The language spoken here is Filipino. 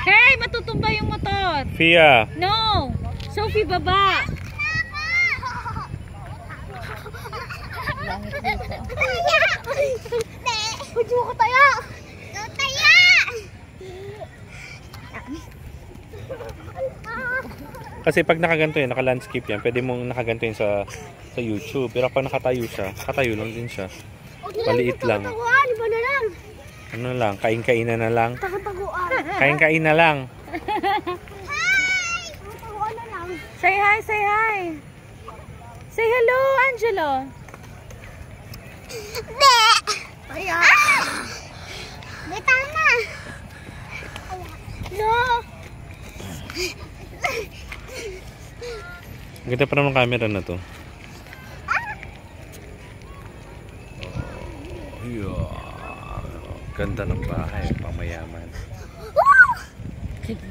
Hey, matutumba yung motor. Fia. No. Sophie, baba. Kujo ko tayo. Tayo. Kasi pag nakaganto yan, naka-landscape yan, pwede mong nakaganto yan sa YouTube. Pero pag nakatayo siya, nakatayo lang din siya. Maliit lang. Taguan, iba na lang. Ano lang, kain-kainan na lang. Taguan. Kain-kain na lang. Hi! Taguan na lang. Say hi, say hi. Say hello, Angelo. Be! Kaya. Be, tama. No. Ganda pa naman camera na to. Yeah. Ganda ng bahay, pamayaman. Sige,